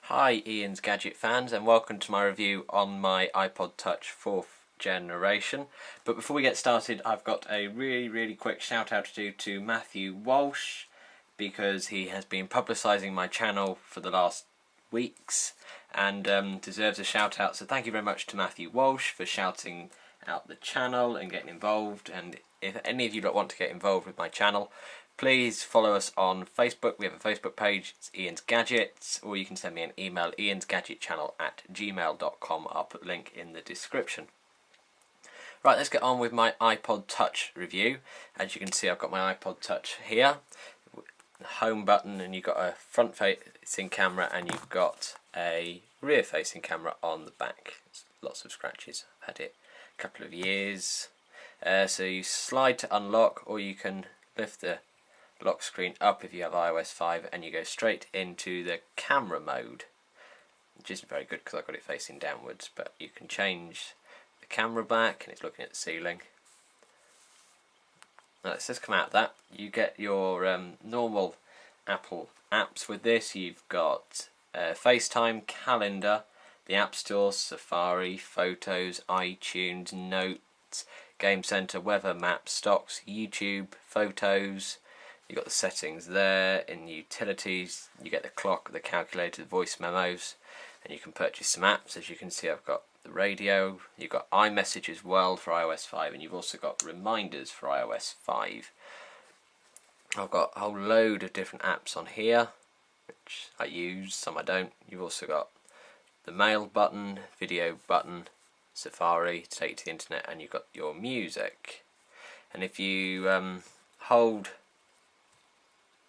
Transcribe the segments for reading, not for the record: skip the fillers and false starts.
Hi Ian's Gadget fans, and welcome to my review on my iPod Touch 4th generation. But before we get started, I've got a really quick shout out to do to Matthew Walsh, because he has been publicising my channel for the last weeks and deserves a shout out. So thank you very much to Matthew Walsh for shouting out the channel and getting involved. And if any of you don't want to get involved with my channel, please follow us on Facebook. We have a Facebook page, it's Ian's Gadgets, or you can send me an email, iansgadgetchannel@gmail.com. I'll put the link in the description. Right, let's get on with my iPod Touch review. As you can see, I've got my iPod Touch here, the home button, and you've got a front facing camera and you've got a rear facing camera on the back. There's lots of scratches. I've had it a couple of years. So you slide to unlock, or you can lift the lock screen up if you have iOS 5 and you go straight into the camera mode, which isn't very good because I've got it facing downwards, but you can change the camera back and it's looking at the ceiling. Now let's just come out of that. You get your normal Apple apps with this. You've got FaceTime, Calendar, the App Store, Safari, Photos, iTunes, Notes, Game Center, Weather, Maps, Stocks, YouTube, Photos. You've got the settings there. In Utilities, you get the clock, the calculator, the voice memos, and you can purchase some apps. As you can see, I've got the radio, you've got iMessage as well for iOS 5, and you've also got reminders for iOS 5. I've got a whole load of different apps on here, which I use, some I don't. You've also got the mail button, video button, Safari to take you to the internet, and you've got your music. And if you hold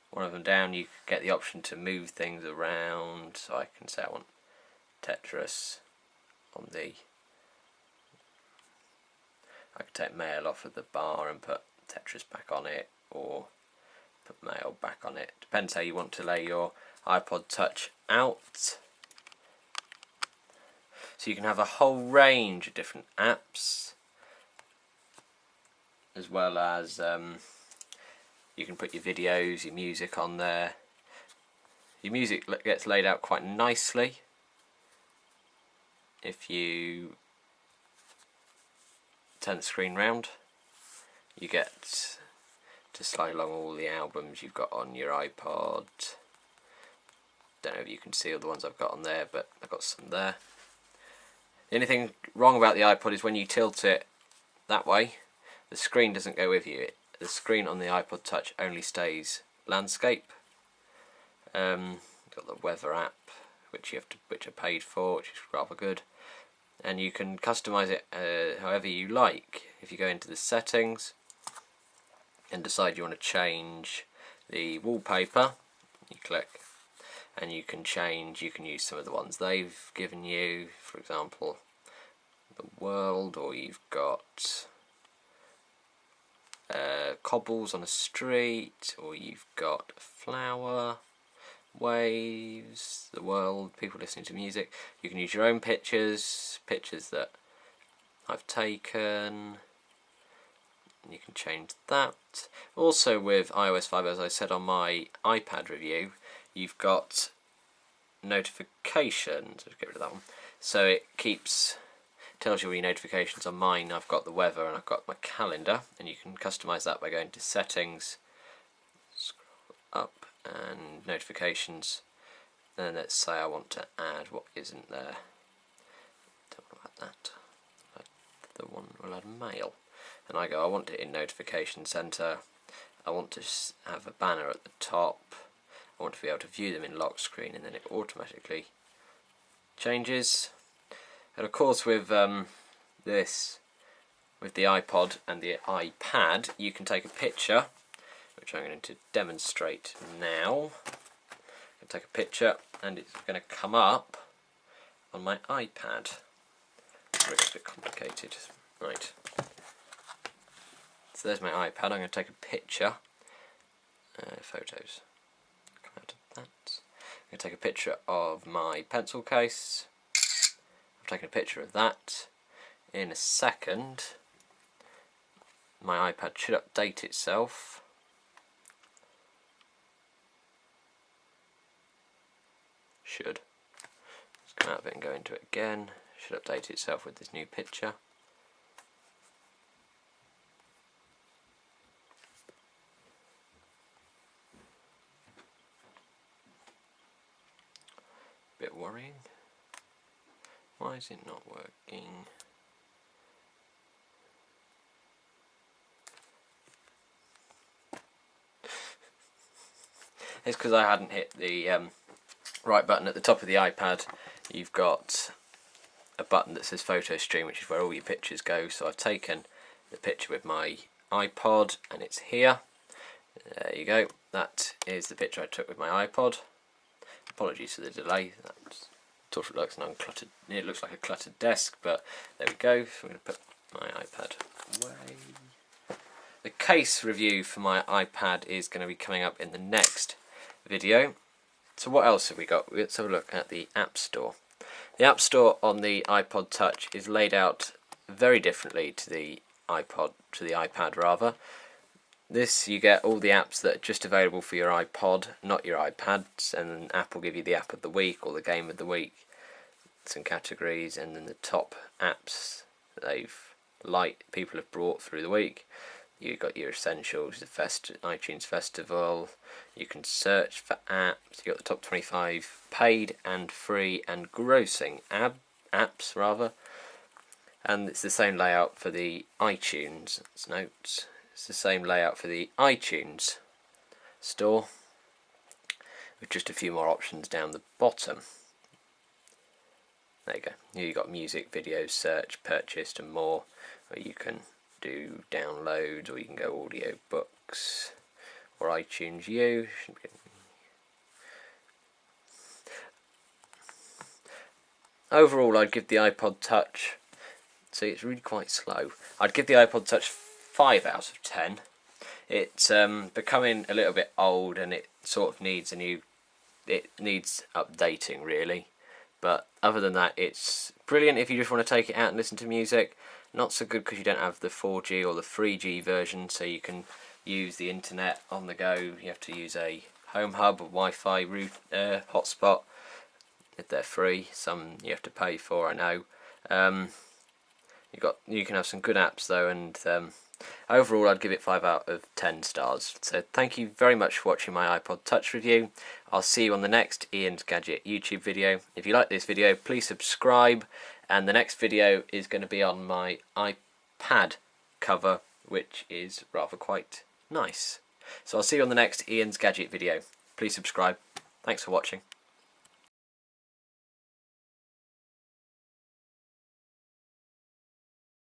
one of them down, you get the option to move things around. So I can say I want Tetris on the... I can take mail off of the bar and put Tetris back on it, or put mail back on it. Depends how you want to lay your iPod Touch out. So you can have a whole range of different apps, as well as you can put your videos, your music on there. Your music gets laid out quite nicely if you turn the screen round. You get to slide along all the albums you've got on your iPod. Don't know if you can see all the ones I've got on there, but I've got some there. The only thing wrong about the iPod is when you tilt it that way, the screen doesn't go with you. The screen on the iPod Touch only stays landscape. Got the weather app, which I paid for, which is rather good, and you can customize it however you like. If you go into the settings and decide you want to change the wallpaper, you click, and you can use some of the ones they've given you. For example, the world, or you've got cobbles on a street, or you've got a flower, waves, the world, people listening to music. You can use your own pictures that I've taken. You can change that. Also with iOS 5, as I said on my iPad review, you've got notifications. Let's get rid of that one. So it tells you all your notifications. On mine, I've got the weather and I've got my calendar, and you can customize that by going to settings, scroll up, and notifications. Then let's say I want to add what isn't there. Don't want to add that. The one will add mail, and I want it in notification center. I want to have a banner at the top. I want to be able to view them in lock screen, and then it automatically changes. And of course with the iPod and the iPad, you can take a picture, which I'm going to demonstrate now. I'm going to take a picture and it's going to come up on my iPad. It's a bit complicated. Right. So there's my iPad. I'm going to take a picture. Photos. Come out of that. I'm going to take a picture of my pencil case. Taking a picture of that. In a second, my iPad should update itself. Should. come out of it and go into it again. Should update itself with this new picture. Bit worrying. Why is it not working? It's because I hadn't hit the right button at the top of the iPad. You've got a button that says photo stream, which is where all your pictures go. So I've taken the picture with my iPod and it's here. There you go. That is the picture I took with my iPod. Apologies for the delay. That's thought it looks an uncluttered. It looks like a cluttered desk, but there we go. So I'm going to put my iPad away. The case review for my iPad is going to be coming up in the next video. So what else have we got? Let's have a look at the App Store. The App Store on the iPod Touch is laid out very differently to the iPad rather. This, you get all the apps that are just available for your iPod, not your iPads, and then App will give you the app of the week or the game of the week, some categories, and then the top apps that people have brought through the week. You've got your essentials, the iTunes Festival. You can search for apps. You've got the top 25 paid and free and grossing apps rather. And it's the same layout for the iTunes. It's notes. It's the same layout for the iTunes store, with just a few more options down the bottom. There you go. Here you've got music, videos, search, purchased, and more. Or you can do downloads, or you can go audio books, or iTunes U. Overall, I'd give the iPod Touch. See, it's really quite slow. I'd give the iPod Touch 5 out of 10. It's becoming a little bit old, and it sort of needs it needs updating really. But other than that, it's brilliant if you just want to take it out and listen to music. Not so good because you don't have the 4G or the 3G version, so you can use the internet on the go. You have to use a home hub or Wi-Fi hotspot if they're free. Some you have to pay for, I know. You can have some good apps though, and overall I'd give it 5 out of 10 stars. So thank you very much for watching my iPod Touch review. I'll see you on the next Ian's Gadget YouTube video. If you like this video, please subscribe, and the next video is going to be on my iPad cover, which is rather quite nice. So I'll see you on the next Ian's Gadget video. Please subscribe. Thanks for watching.